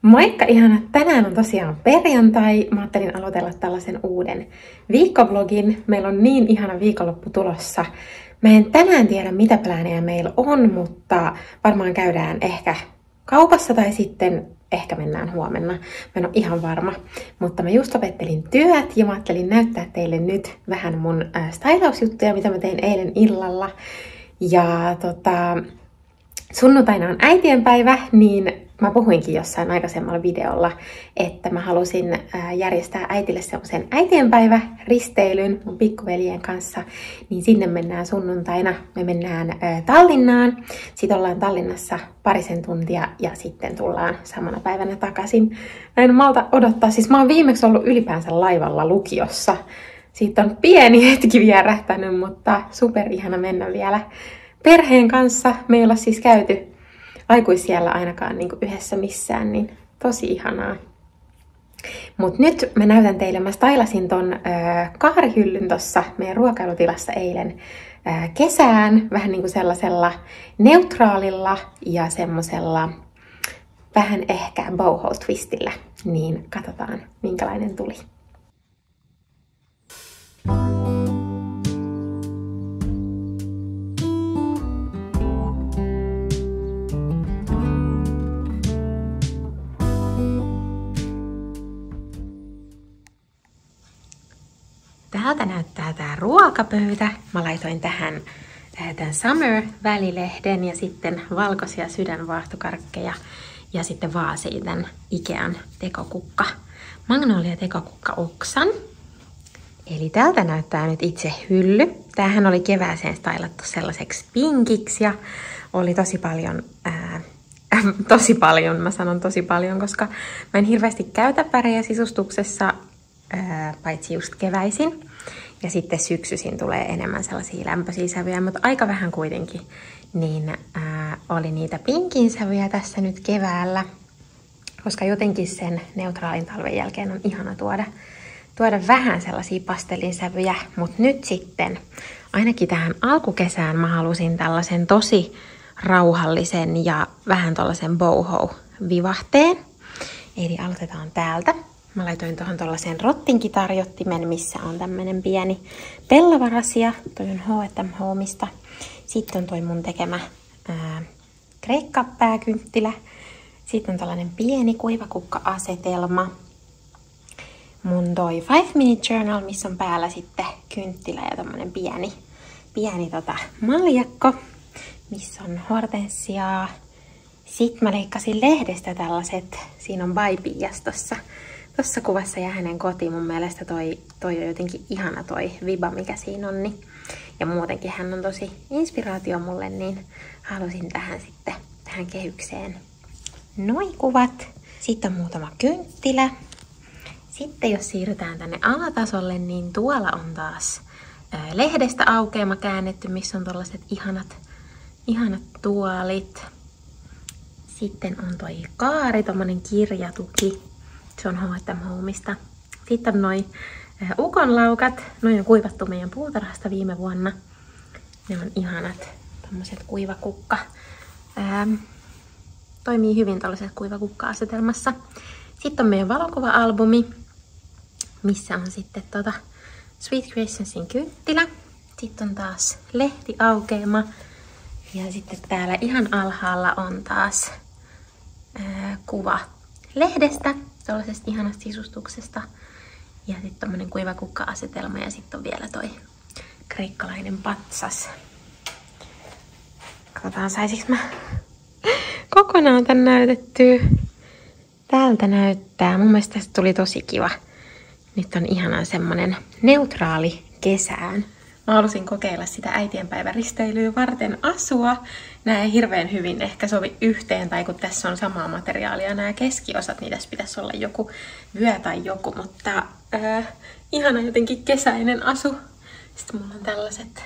Moikka ihanat! Tänään on tosiaan perjantai. Mä ajattelin aloitella tällaisen uuden viikkovlogin. Meillä on niin ihana viikonloppu tulossa. Mä en tänään tiedä mitä plääneja meillä on, mutta varmaan käydään ehkä kaupassa tai sitten ehkä mennään huomenna. Mä en ole ihan varma. Mutta mä just opettelin työt ja mä ajattelin näyttää teille nyt vähän mun stylausjuttuja, mitä mä tein eilen illalla. Ja sunnuntaina on äitienpäivä, niin mä puhuinkin jossain aikaisemmalla videolla, että mä halusin järjestää äitille semmoisen äitienpäiväristeilyn mun pikkuveljen kanssa, niin sinne mennään sunnuntaina. Me mennään Tallinnaan, sitten ollaan Tallinnassa parisen tuntia ja sitten tullaan samana päivänä takaisin. Mä en malta odottaa, siis mä oon viimeksi ollut ylipäänsä laivalla lukiossa. Siitä on pieni hetki vierähtänyt, mutta super ihana mennä vielä perheen kanssa. Me ei olla siis käyty aikuisiällä ainakaan niin kuin yhdessä missään, niin tosi ihanaa. Mut nyt mä näytän teille, mä stylasin ton kaarihyllyn tossa meidän ruokailutilassa eilen kesään, vähän niin kuin sellaisella neutraalilla ja semmosella vähän ehkä boho twistillä, niin katsotaan minkälainen tuli. Täältä näyttää tää ruokapöytä. Mä laitoin tähän tämän Summer-välilehden ja sitten valkoisia sydänvaahtokarkkeja ja sitten vaasiin tämän Ikean tekokukka, Magnolia tekokukka-oksan. Eli täältä näyttää nyt itse hylly. Tämähän oli kevääseen stylattu sellaiseksi pinkiksi ja oli mä sanon tosi paljon, koska mä en hirveästi käytä värejä sisustuksessa, paitsi just keväisin. Ja sitten syksyisin tulee enemmän sellaisia lämpöisiä sävyjä, mutta aika vähän kuitenkin. Niin oli niitä pinkin sävyjä tässä nyt keväällä, koska jotenkin sen neutraalin talven jälkeen on ihana tuoda vähän sellaisia pastellin sävyjä. Mutta nyt sitten, ainakin tähän alkukesään mä halusin tällaisen tosi rauhallisen ja vähän tollaisen boho-vivahteen. Eli aloitetaan täältä. Mä laitoin tuohon tuollaisen rottinkitarjottimen, missä on tämmönen pieni pellavarasia. Toi on H&M Homeista. Sitten on toi mun tekemä kreikkapääkynttilä. Sitten on tällainen pieni kuivakukka-asetelma. Mun toi 5 Minute Journal, missä on päällä sitten kynttilä ja tommonen pieni maljakko, missä on hortensiaa. Sitten mä leikkasin lehdestä tällaiset, siinä on Baibias tossa kuvassa ja hänen koti. Mun mielestä toi on jotenkin ihana toi viba, mikä siinä on. Niin. Ja muutenkin hän on tosi inspiraatio mulle, niin halusin tähän kehykseen noi kuvat. Sitten on muutama kynttilä. Sitten jos siirrytään tänne alatasolle, niin tuolla on taas lehdestä aukeama käännetty, missä on tällaiset ihanat tuolit. Sitten on toi kaari, tommonen kirjatuki. Se on H&M Homeista. Sitten on noi ukonlaukat. Noi on kuivattu meidän puutarhasta viime vuonna. Ne on ihanat tommoset kuivakukka. Toimii hyvin tällaiset kuivakukka-asetelmassa. Sitten on meidän valokuva-albumi, missä on sitten Sweet Creationsin kynttilä. Sitten on taas lehtiaukeama. Ja sitten täällä ihan alhaalla on taas kuva lehdestä, tuollaisesta ihanasta sisustuksesta. Ja sitten tommonen kuivakukka-asetelma ja sitten on vielä toi kreikkalainen patsas. Katsotaan, saisinko mä kokonaan tän näytettyä. Täältä näyttää. Mun mielestä tästä tuli tosi kiva. Nyt on ihanan semmonen neutraali kesään. Mä halusin kokeilla sitä äitienpäiväristeilyä varten asua. Nää ei hirveän hyvin ehkä sovi yhteen, tai kun tässä on samaa materiaalia nämä keskiosat, niin tässä pitäisi olla joku vyö tai joku, mutta ihana jotenkin kesäinen asu. Sitten mulla on tällaiset,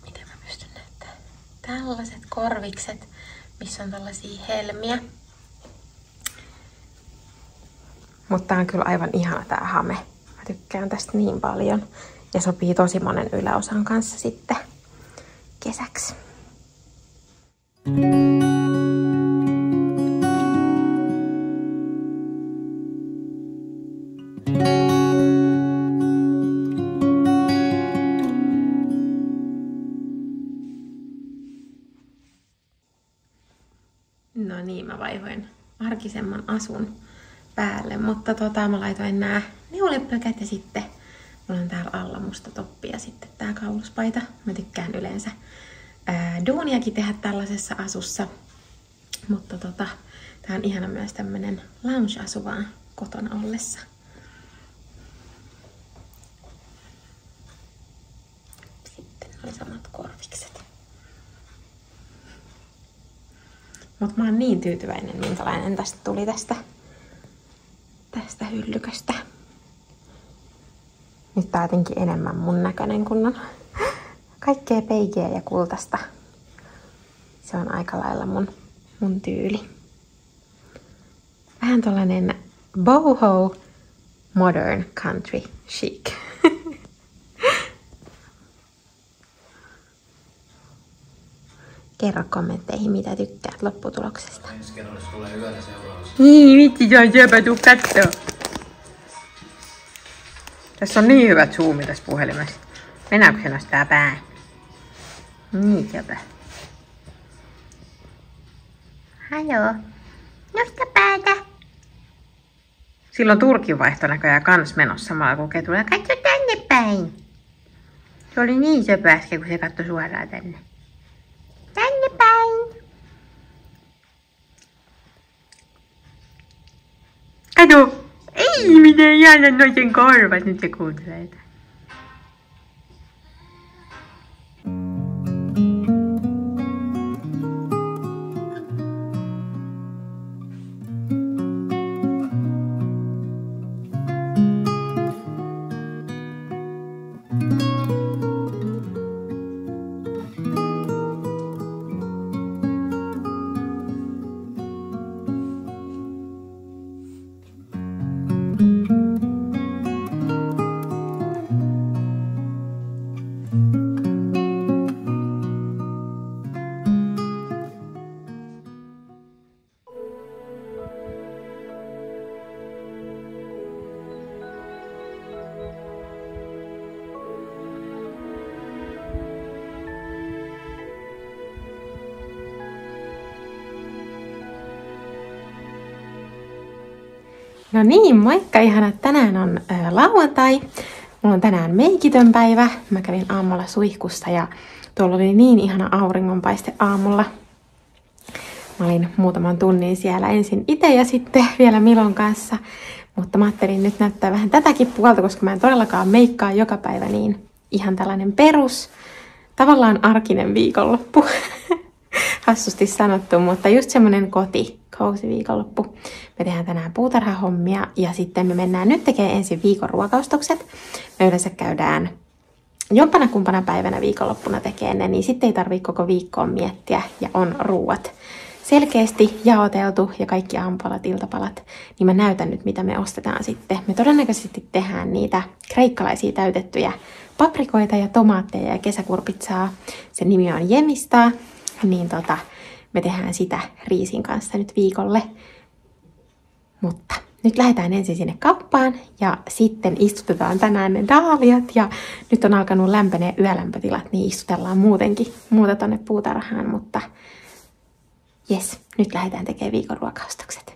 miten mä pystyn näyttämään, tällaiset korvikset, missä on tällaisia helmiä. Mutta on kyllä aivan ihana tää hame. Mä tykkään tästä niin paljon. Ja sopii tosi monen yläosan kanssa sitten kesäksi. laihoin arkisemman asun päälle. Mutta mä laitoin nää neulepökät ja sitten mulla on täällä alla musta toppi ja sitten tää kauluspaita. Mä tykkään yleensä duuniakin tehdä tällaisessa asussa. Mutta tää on ihana myös tämmönen lounge-asu vaan kotona ollessa. Sitten oli samat korvikset. Mutta mä oon niin tyytyväinen, minkälainen tästä tuli tästä hyllyköstä. Nyt tää on jotenkin enemmän mun näköinen, kun on kaikkea peigeä ja kultaista. Se on aika lailla mun tyyli. Vähän tollanen boho modern country chic. Kerro kommentteihin, mitä tykkäät lopputuloksesta. Ensi kerralla se tulee yöllä seuraavassa. Niin, vitsi, se on söpä, tuu kattoo. Tässä on niin hyvät zoomit tässä puhelimessa. Mennäänkö se nostaa pää? Niin söpä. Hajoo. Nosta päätä. Silloin Turkinvaihto näköjään kans menossa samalla kun Ketu. Katso tänne päin. Se oli niin söpö äsken, kun se katsoi suoraan tänne. Tänne päin. Kato. Ei, miten ihana noiden korvat. Nyt se kuuntelee. No niin, moikka ihanat! Tänään on lauantai. Mulla on tänään meikitön päivä. Mä kävin aamulla suihkussa ja tuolla oli niin ihana auringonpaiste aamulla. Mä olin muutaman tunnin siellä ensin itse ja sitten vielä Milon kanssa. Mutta mä ajattelin nyt näyttää vähän tätäkin puolta, koska mä en todellakaan meikkaa joka päivä, niin ihan tällainen perus, tavallaan arkinen viikonloppu. Hassusti sanottu, mutta just semmonen cozy viikonloppu. Me tehdään tänään puutarhahommia ja sitten me mennään nyt tekemään ensin viikon ruokaostokset. Me yleensä käydään jompana kumpana päivänä viikonloppuna tekemään ne, niin sitten ei tarvitse koko viikkoon miettiä ja on ruuat selkeästi jaoteltu ja kaikki aamupalat, iltapalat. Niin mä näytän nyt, mitä me ostetaan sitten. Me todennäköisesti tehdään niitä kreikkalaisia täytettyjä paprikoita ja tomaatteja ja kesäkurpitsaa. Sen nimi on Jemista. Niin me tehdään sitä riisin kanssa nyt viikolle. Mutta nyt lähdetään ensin sinne kauppaan ja sitten istutetaan tänään ne daaliat. Ja nyt on alkanut lämpenee yölämpötilat, niin istutellaan muuta tonne puutarhaan. Mutta jes, nyt lähdetään tekemään viikon ruokaostokset.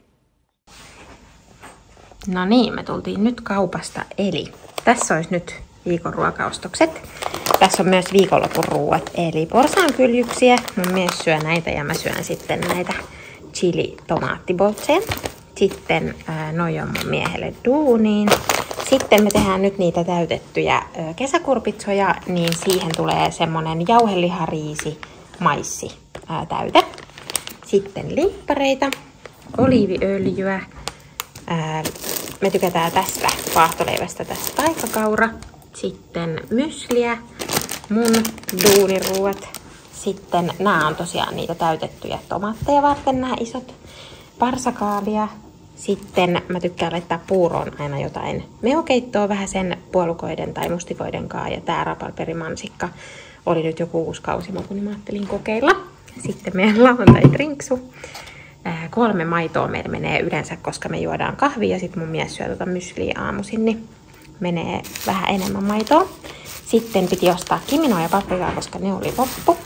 No niin, me tultiin nyt kaupasta. Eli tässä olisi nyt viikon ruokaostokset. Tässä on myös viikonlopun ruuat, eli porsaankyljyksiä. Mun mies syö näitä ja mä syön sitten näitä chili-tomaattiboltseja. Sitten noi on mun miehelle duuniin. Sitten me tehdään nyt niitä täytettyjä kesäkurpitsoja, niin siihen tulee semmonen jauhelihariisi maissi täyte. Sitten limppareita, oliiviöljyä. Me tykätään tästä vaahtoleivästä, tästä taikakaura. Sitten mysliä, mun duuniruuat. Sitten nämä on tosiaan niitä täytettyjä tomaatteja varten, nämä isot parsakaalia. Sitten mä tykkään laittaa puuroon aina jotain mehukeittoa vähän sen puolukoiden tai mustikoiden kanssa. Ja tää rapalperimansikka oli nyt joku uusi kausimaku, niin mä ajattelin kokeilla. Sitten meidän lauantai-drinksu. 3 maitoa meillä menee yleensä, koska me juodaan kahvia ja sitten mun mies syö mysliä aamuisin, niin menee vähän enemmän maitoa. Sitten piti ostaa kiminoa ja paprikaa, koska ne oli loppu.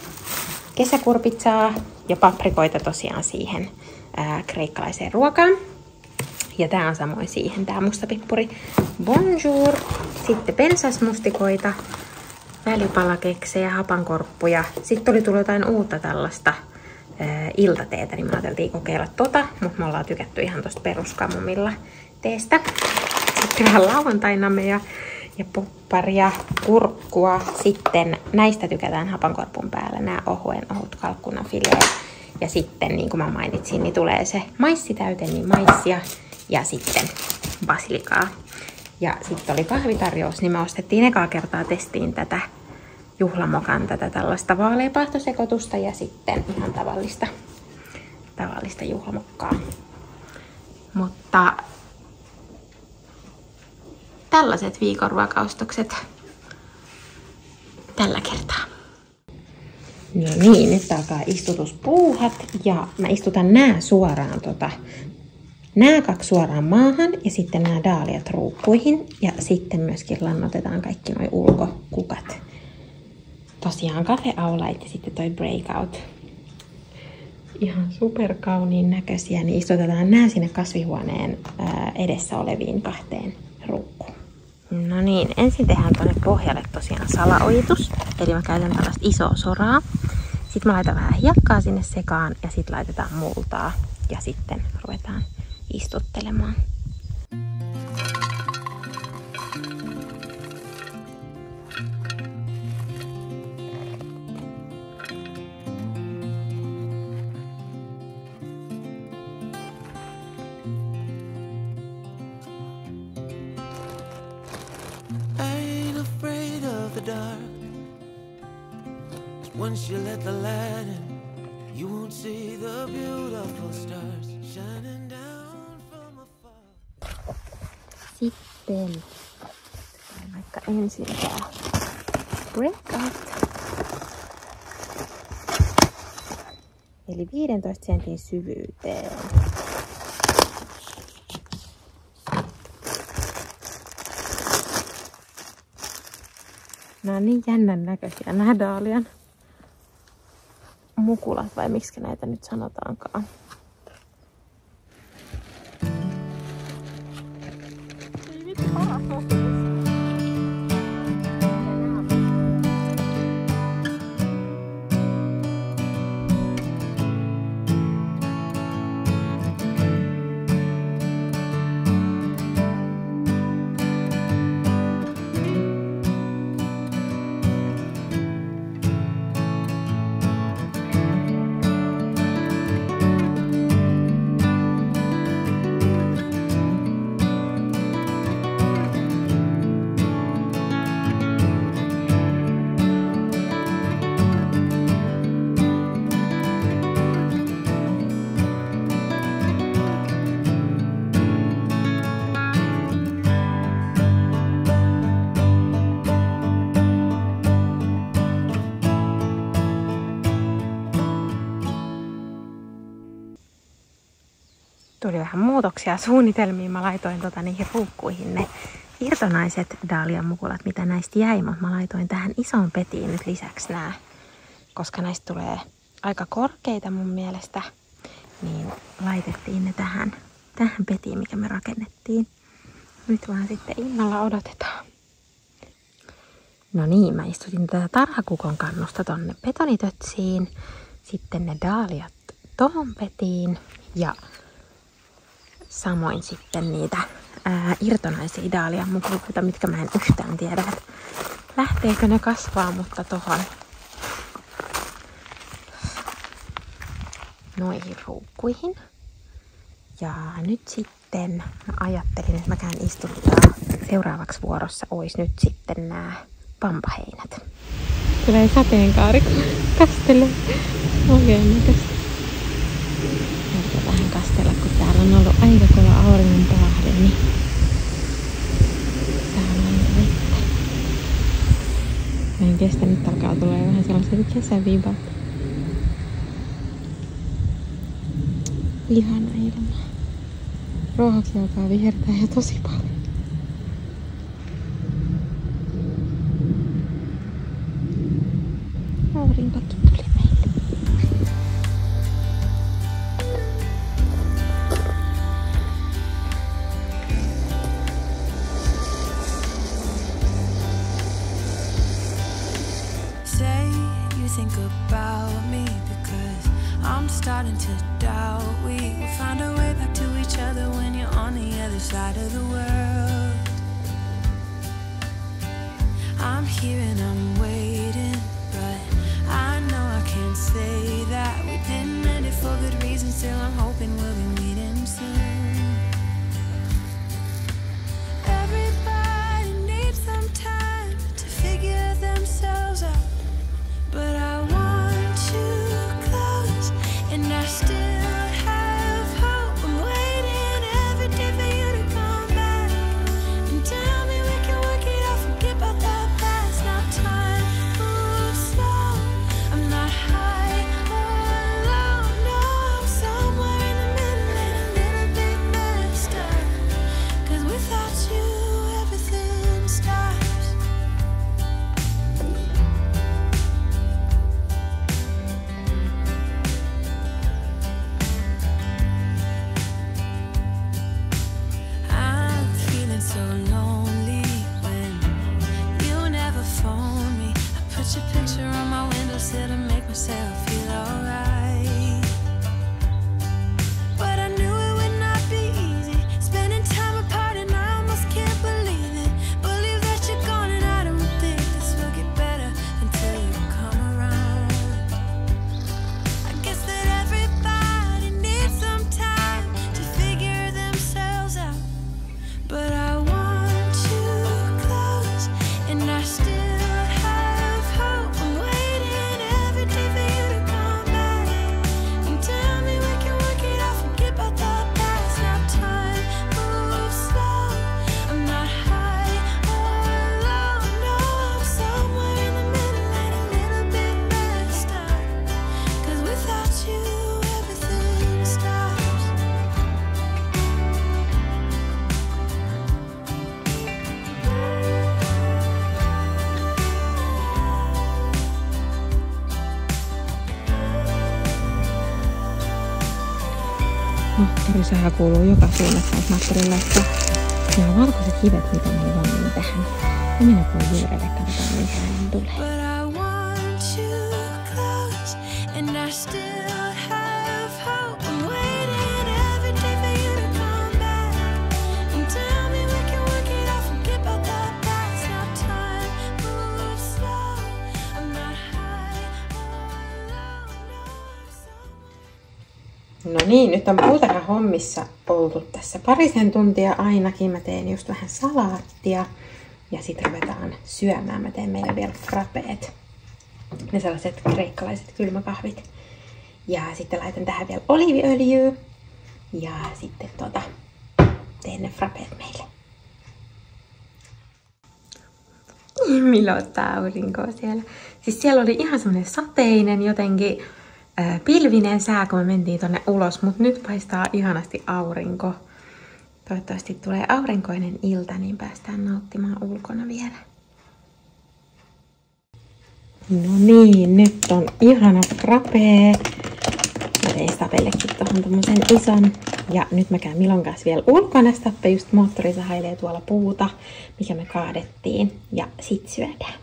Kesäkurpitsaa ja paprikoita tosiaan siihen kreikkalaiseen ruokaan. Ja tää on samoin siihen, tää mustapippuri. Bonjour! Sitten pensasmustikoita, välipalakeksejä, hapankorppuja. Sitten oli tullut jotain uutta tällaista iltateetä, niin me ajateltiin kokeilla tota, mutta me ollaan tykätty ihan tosta peruskamomilla teestä. Sitten vähän lauantainameja ja popparia, kurkkua. Sitten näistä tykätään hapankorpun päällä nämä ohut kalkkunafileet. Ja sitten, niin kuin mä mainitsin, niin tulee se maissitäyte, niin maissia ja sitten basilikaa. Ja sitten oli kahvitarjous, niin me ostettiin ekaa kertaa testiin tätä juhlamokan, tätä tällaista vaaleapahtosekoitusta ja sitten ihan tavallista juhlamokkaa. Mutta tällaiset viikon ruokaostokset tällä kertaa. No niin, nyt alkaa istutuspuuhat ja mä istutan nää suoraan nää kaksi suoraan maahan ja sitten nämä daaliat ruukkuihin ja sitten myöskin lannotetaan kaikki nuo ulkokukat. Tosiaan kafeaulait ja sitten toi breakout. Ihan superkauniin näköisiä, niin istutetaan nää sinne kasvihuoneen edessä oleviin kahteen ruukkuun. No niin, ensin tehdään tuonne pohjalle tosiaan salaojitus. Eli mä käytän tällaista isoa soraa. Sitten mä laitan vähän hiekkaa sinne sekaan ja sitten laitetaan multaa. Ja sitten ruvetaan istuttelemaan. Once you let the light in, you won't see the beautiful stars shining down from afar. Sitten vaikka ensin tää breakout. Eli 15 sentin syvyyteen. Nää on niin jännän näköisiä, nää daalian mukulat, vai miksi näitä nyt sanotaankaan. Tuli vähän muutoksia suunnitelmiin. Mä laitoin niihin ruukkuihin ne irtonaiset daalian mukulat, mitä näistä jäi, mutta mä laitoin tähän isoon petiin nyt lisäksi nää, koska näistä tulee aika korkeita mun mielestä, niin laitettiin ne tähän petiin, mikä me rakennettiin. Nyt vaan sitten innolla odotetaan. No niin, mä istutin tätä tarhakukon kannusta tonne betonitötsiin, sitten ne daaliat tohon petiin ja samoin sitten niitä irtonaisia daalian mukuloita, mitkä mä en yhtään tiedä, että lähteekö ne kasvaa, mutta tohon noihin ruukkuihin. Ja nyt sitten mä ajattelin, että mä käyn istuttaa. Seuraavaksi vuorossa olisi nyt sitten nämä pampaheinät. Tulee sateenkaari, kun kastelee. Oikein näköistä. Vähän kastella, kun täällä on ollut aika kova auringonpaahde, niin täällä on vettä. Mä en kestä, nyt alkaa tulee vähän sellaiset kesävibat. Ihana ilma. Ruohoksi alkaa vihertää jo tosi paljon. Aurinkokin tuli meille. starting to doubt we will find our way back to each other when you're on the other side of the world. I'm here and I'm waiting, but I know I can't say that we didn't end it for good reasons. Still I'm hoping we'll be meeting soon. Everybody needs some time to figure themselves out, but I want you close, and I still have hope. I'm waiting every day for you to come back and tell me we can work it out, forget about the past. Now time moves slow, I'm not high or low, no, I'm somewhere in the middle and a little bit messed up, 'cause without you everything stops. I'm feeling so lonely when you never phone me. I put your picture on my windowsill to make myself feel alright, but I knew it would not be easy spending time apart, and I almost can't believe it. Believe that you're gone, and I don't think this will get better until you come around. I guess that everybody needs some time to figure themselves out, but I want you close, and I still have hope. I'm waiting every day for you to come back and tell me we can work it out, forget about the past. Now time moves slow, I'm not high or low, no, I'm somewhere in the middle and a little bit messed up, 'cause without you everything stops. Moottorisaha kuuluu joka suunnassa, jos Mattorin laittaa nämä valkoiset hivet, mitä mulla on niin tähän. Ja minä voin juurelle, katsotaan minkä äänen tulee. But I want you close, and I still have hope. I'm waiting every day for you to come back and tell me we can work it out, forget about the past. Now time moves slow, I'm not high or low, no, No niin, nyt on puutarhahommissa oltu tässä parisen tuntia ainakin. Mä teen just vähän salaattia ja sit ruvetaan syömään. Mä teen meille vielä frappeet. Ne sellaiset kreikkalaiset kylmäkahvit. Ja sitten laitan tähän vielä oliiviöljyä. Ja sitten teen ne frappeet meille. Millä ottaa aurinkoa siellä. Siis siellä oli ihan semmonen sateinen jotenkin pilvinen sää, kun me mentiin tonne ulos, mutta nyt paistaa ihanasti aurinko. Toivottavasti tulee aurinkoinen ilta, niin päästään nauttimaan ulkona vielä. No niin, nyt on ihana frappee. Mä tein Stapellekin tohon tommosen ison. Ja nyt mä käyn Milon kanssa vielä ulkona. Stappe just moottorisahailee tuolla puuta, mikä me kaadettiin. Ja sit syödään.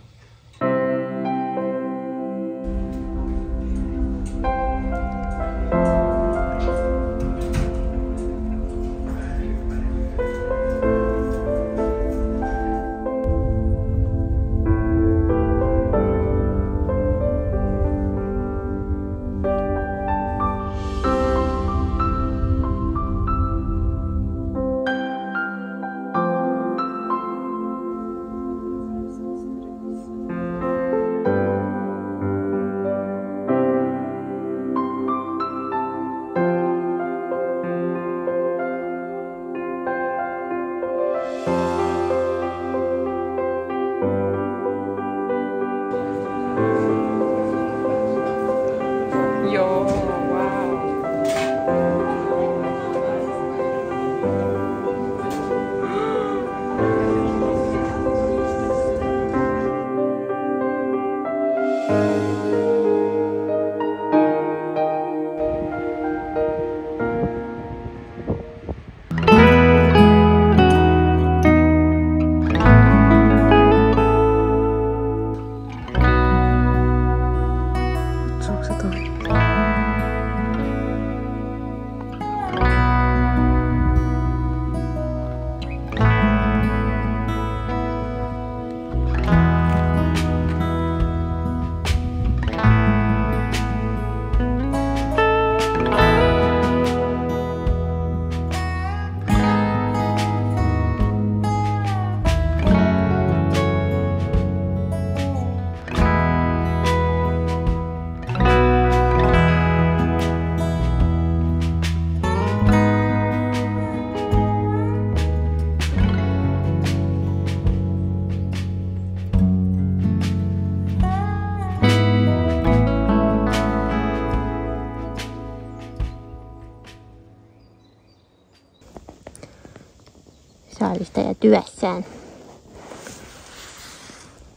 saalistaja työssään.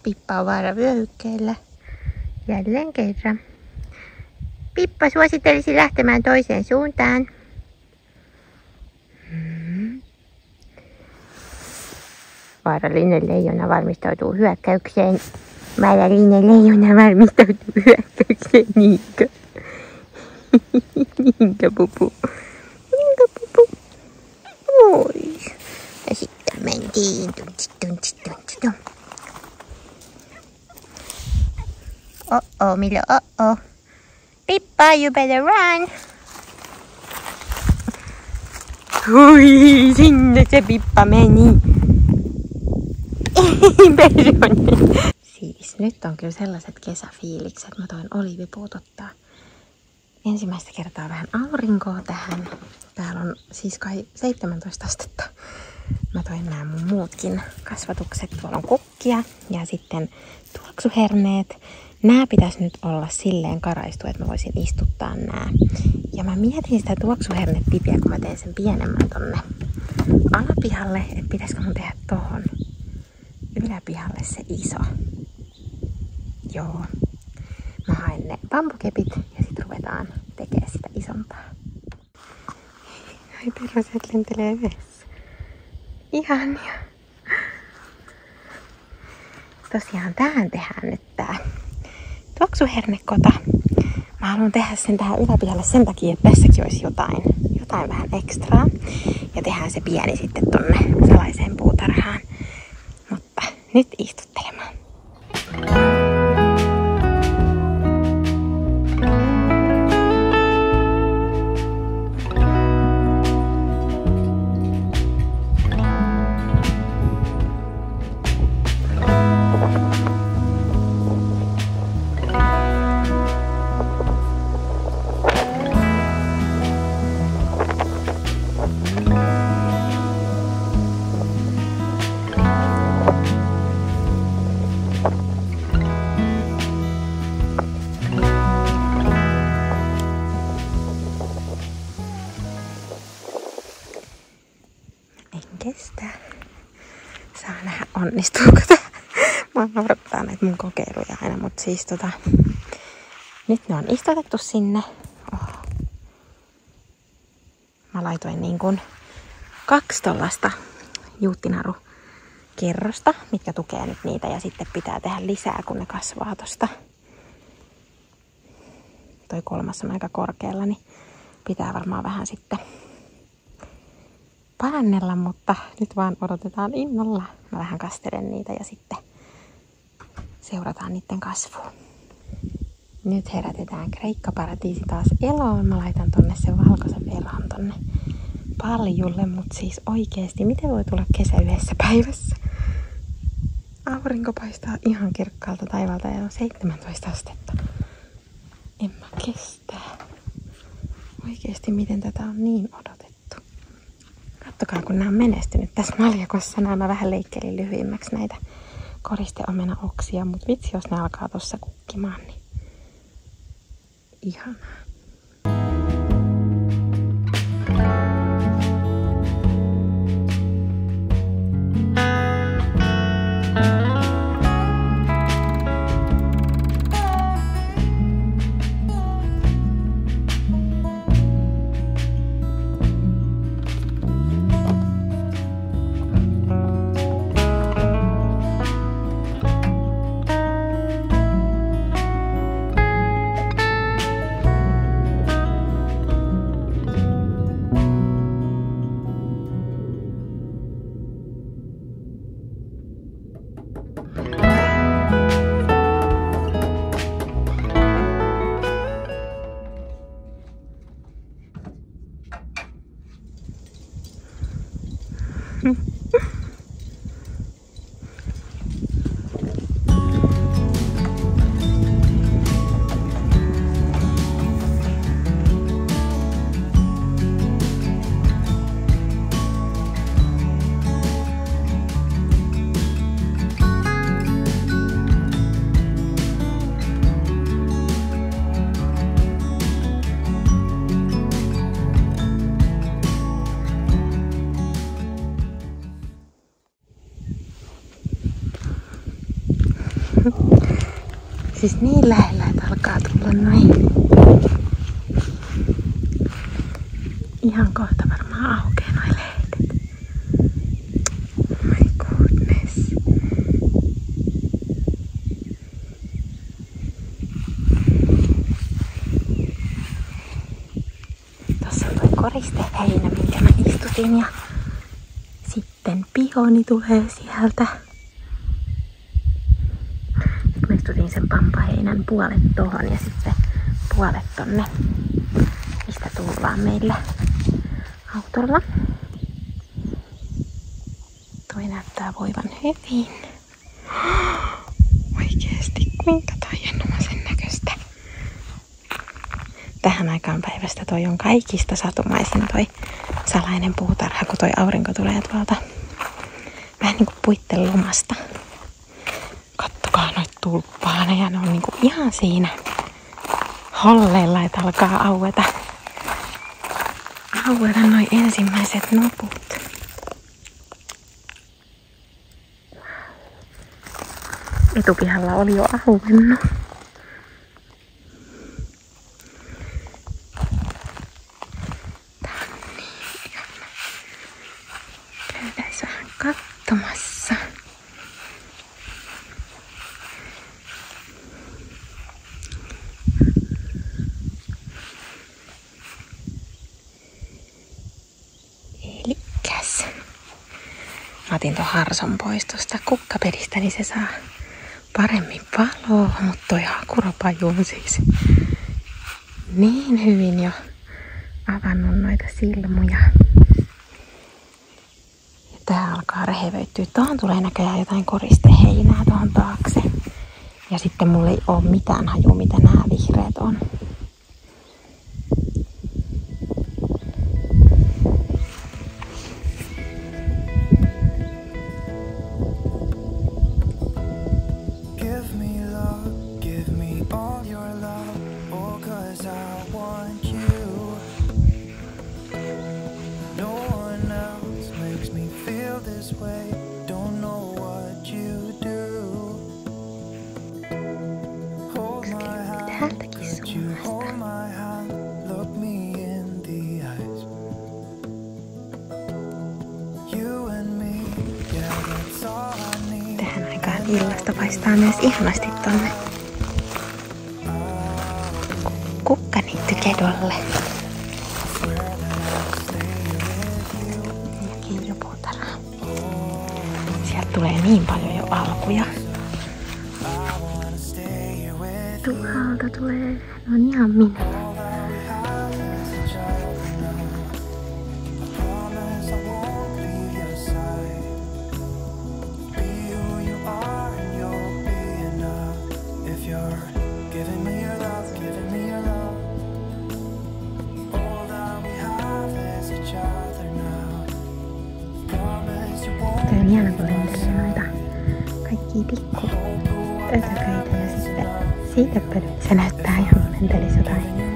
Pippa on vaaravyöhykkeellä. Jälleen kerran. Pippa suosittelisi lähtemään toiseen suuntaan. Vaarallinen leijona valmistautuu hyökkäykseen. Vaarallinen leijona valmistautuu hyökkäykseen, niinkö? Niinkö, pupu? Niinkö, pupu? Oi. Ja sitten mentiin. Tunti. Oh, Milo, oh. Pippa, you better run. Hui, sinne se Pippa meni. Siis nyt on kyllä sellaiset kesäfiilikset. Mä toin oliivipuut ottaa ensimmäistä kertaa vähän aurinkoa tähän. Täällä on siis kai 17 astetta. Mä toin nämä mun muutkin kasvatukset. Tuolla on kukkia ja sitten tuoksuherneet. Nää pitäisi nyt olla silleen karaistu, että mä voisin istuttaa nää. Ja mä mietin sitä tuoksuhernetipiä, kun mä teen sen pienemmän tonne alapihalle, että pitäisikö mun tehdä tohon yläpihalle se iso. Joo. Mä haen ne bambukepit ja sit ruvetaan tekemään sitä isompaa. Ai perhoset lentelee vedessä. Ihania. Tosiaan tähän tehdään nyt tää tuoksuhernekota. Mä haluan tehdä sen tähän yläpihalle sen takia, että tässäkin olisi jotain vähän ekstraa. Ja tehdään se pieni sitten tonne salaiseen puutarhaan. Mutta nyt istuttelemaan. Kestä. Saa nähdä onnistuuko tää. Mä naurattaa näitä mun kokeiluja aina, mutta siis nyt ne on istutettu sinne. Mä laitoin niin kuin 2 tollasta juuttinarukerrosta, mitkä tukee nyt niitä ja sitten pitää tehdä lisää, kun ne kasvaa tosta. Toi 3 on aika korkealla, niin pitää varmaan vähän sitten parannella, mutta nyt vaan odotetaan innolla. Mä vähän kastelen niitä ja sitten seurataan niiden kasvua. Nyt herätetään Kreikka-paratiisi taas eloon. Mä laitan tonne sen valkoisen verhon tonne paljulle, mutta siis oikeesti, miten voi tulla kesä yhdessä päivässä? Aurinko paistaa ihan kirkkaalta taivaalta ja on 17 astetta. En mä kestää. Oikeesti, miten tätä on niin odotettu. Kattokaa, kun nämä on menestynyt tässä maljakossa. Mä vähän leikkelin lyhyimmäksi näitä koristeomena-oksia, mutta vitsi, jos ne alkaa tossa kukkimaan, niin ihanaa. Siis niin lähellä, että alkaa tulla noin. Ihan kohta varmaan aukeaa noi lehdet. My goodness. Tossa on toi koristeheinä, minkä mä istutin ja sitten pihoni tulee sieltä. Mä istutin sen pampaheinän puolet tohon ja sitten puolet tonne, mistä tullaan meille autolla. Toi näyttää voivan hyvin. Oikeesti, kuinka taianomaisen näköistä. Tähän aikaan päivästä toi on kaikista satumaisin toi salainen puutarha, kun toi aurinko tulee tuolta vähän niinku puitten lomasta. Kattokaa noita tulppaaneja, ne on niinku ihan siinä holleilla, että alkaa aueta noi ensimmäiset noput. Etupihalla oli jo auennut. Tää on niin ihana. Käydään vähän katsomassa. Elikkäs. Mä otin ton Harson pois tosta kukkapedistä, niin se saa paremmin valoa, mutta toi hakuropaju on siis niin hyvin jo avannut noita silmuja. Ja tää alkaa rehevöittyä. Tuohon tulee näköjään jotain koristeheinää tuohon taakse. Ja sitten mulla ei oo mitään hajua, mitä nämä vihreät on. Tähän aikaan illasta paistaa myös ihanasti tonne kukkaniittykedolle. Ja kiijupuutarha. Sieltä tulee niin paljon jo alkuja. Tuolta tulee, no on ihan minä. On ihana, kun lentelee noita kaikkia pikku ötököitä ja sitten siitä pölyt se näyttää ihan kun lentelisi jotain